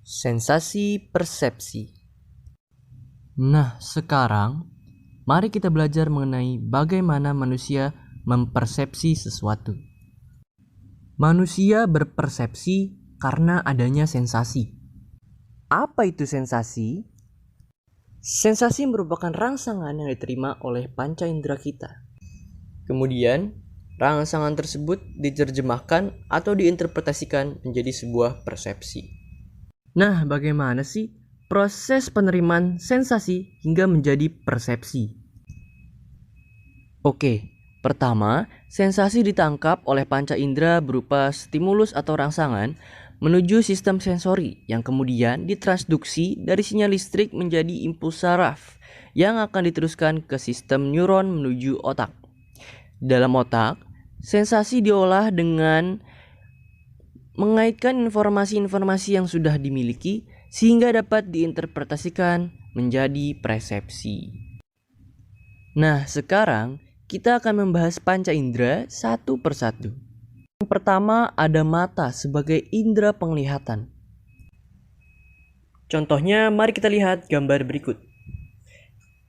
Sensasi persepsi. Nah, sekarang mari kita belajar mengenai bagaimana manusia mempersepsi sesuatu. Manusia berpersepsi karena adanya sensasi. Apa itu sensasi? Sensasi merupakan rangsangan yang diterima oleh panca indera kita. Kemudian, rangsangan tersebut diterjemahkan atau diinterpretasikan menjadi sebuah persepsi. Nah, bagaimana sih proses penerimaan sensasi hingga menjadi persepsi? Oke, pertama, sensasi ditangkap oleh panca indera berupa stimulus atau rangsangan menuju sistem sensori yang kemudian ditransduksi dari sinyal listrik menjadi impuls saraf yang akan diteruskan ke sistem neuron menuju otak. Dalam otak, sensasi diolah dengan mengaitkan informasi-informasi yang sudah dimiliki sehingga dapat diinterpretasikan menjadi persepsi. Nah, sekarang kita akan membahas panca indera satu persatu. Yang pertama ada mata sebagai indera penglihatan. Contohnya, mari kita lihat gambar berikut.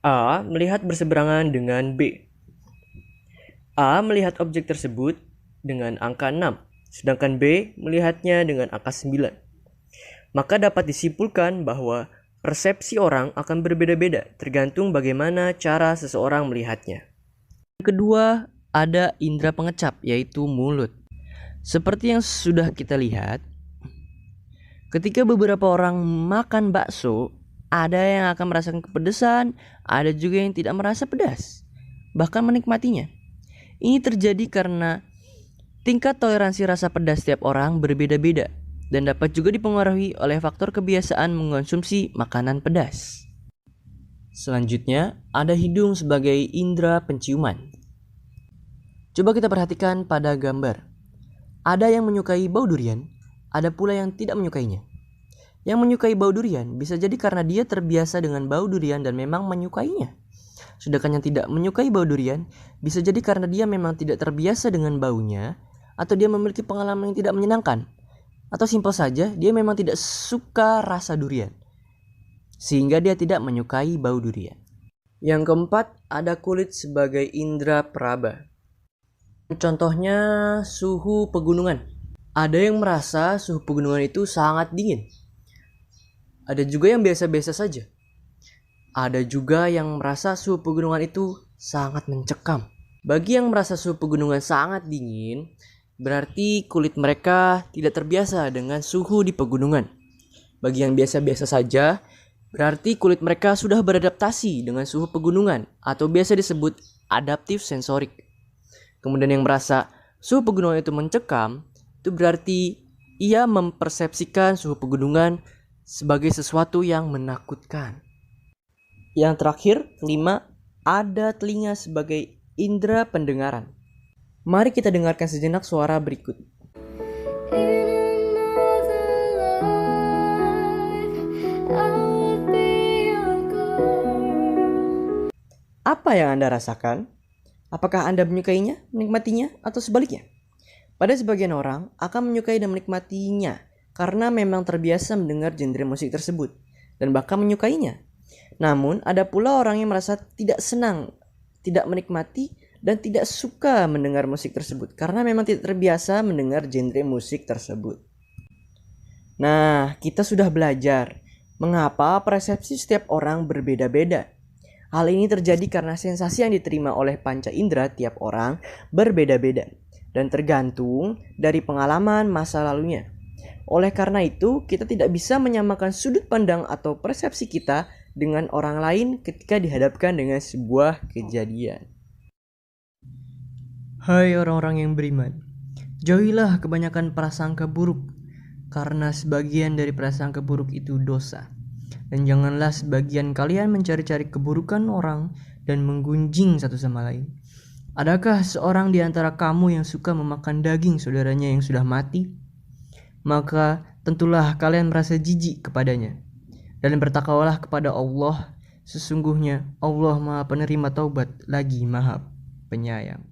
A melihat berseberangan dengan B. A melihat objek tersebut dengan angka 6. Sedangkan B melihatnya dengan angka 9. Maka dapat disimpulkan bahwa persepsi orang akan berbeda-beda tergantung bagaimana cara seseorang melihatnya. Yang kedua, ada indera pengecap yaitu mulut. Seperti yang sudah kita lihat, ketika beberapa orang makan bakso, ada yang akan merasakan kepedesan, ada juga yang tidak merasa pedas, bahkan menikmatinya. Ini terjadi karena tingkat toleransi rasa pedas setiap orang berbeda-beda dan dapat juga dipengaruhi oleh faktor kebiasaan mengkonsumsi makanan pedas. Selanjutnya, ada hidung sebagai indera penciuman. Coba kita perhatikan pada gambar. Ada yang menyukai bau durian, ada pula yang tidak menyukainya. Yang menyukai bau durian bisa jadi karena dia terbiasa dengan bau durian dan memang menyukainya. Sedangkan yang tidak menyukai bau durian bisa jadi karena dia memang tidak terbiasa dengan baunya, atau dia memiliki pengalaman yang tidak menyenangkan, atau simpel saja dia memang tidak suka rasa durian, sehingga dia tidak menyukai bau durian. Yang keempat, ada kulit sebagai indera peraba. Contohnya suhu pegunungan. Ada yang merasa suhu pegunungan itu sangat dingin. Ada juga yang biasa-biasa saja. Ada juga yang merasa suhu pegunungan itu sangat mencekam. Bagi yang merasa suhu pegunungan sangat dingin, berarti kulit mereka tidak terbiasa dengan suhu di pegunungan. Bagi yang biasa-biasa saja, berarti kulit mereka sudah beradaptasi dengan suhu pegunungan atau biasa disebut adaptif sensorik. Kemudian yang merasa suhu pegunungan itu mencekam, itu berarti ia mempersepsikan suhu pegunungan sebagai sesuatu yang menakutkan. Yang terakhir, kelima, ada telinga sebagai indera pendengaran. Mari kita dengarkan sejenak suara berikut. Apa yang Anda rasakan? Apakah Anda menyukainya, menikmatinya, atau sebaliknya? Pada sebagian orang akan menyukai dan menikmatinya karena memang terbiasa mendengar genre musik tersebut dan bahkan menyukainya. Namun, ada pula orang yang merasa tidak senang, tidak menikmati, dan tidak suka mendengar musik tersebut karena memang tidak terbiasa mendengar genre musik tersebut. Nah, kita sudah belajar mengapa persepsi setiap orang berbeda-beda. Hal ini terjadi karena sensasi yang diterima oleh panca indera tiap orang berbeda-beda dan tergantung dari pengalaman masa lalunya. Oleh karena itu, kita tidak bisa menyamakan sudut pandang atau persepsi kita dengan orang lain ketika dihadapkan dengan sebuah kejadian. Hai orang-orang yang beriman, jauhilah kebanyakan prasangka buruk, karena sebagian dari prasangka buruk itu dosa. Dan janganlah sebagian kalian mencari-cari keburukan orang dan menggunjing satu sama lain. Adakah seorang di antara kamu yang suka memakan daging saudaranya yang sudah mati? Maka tentulah kalian merasa jijik kepadanya. Dan bertakwalah kepada Allah, sesungguhnya Allah Maha Penerima Taubat lagi Maha Penyayang.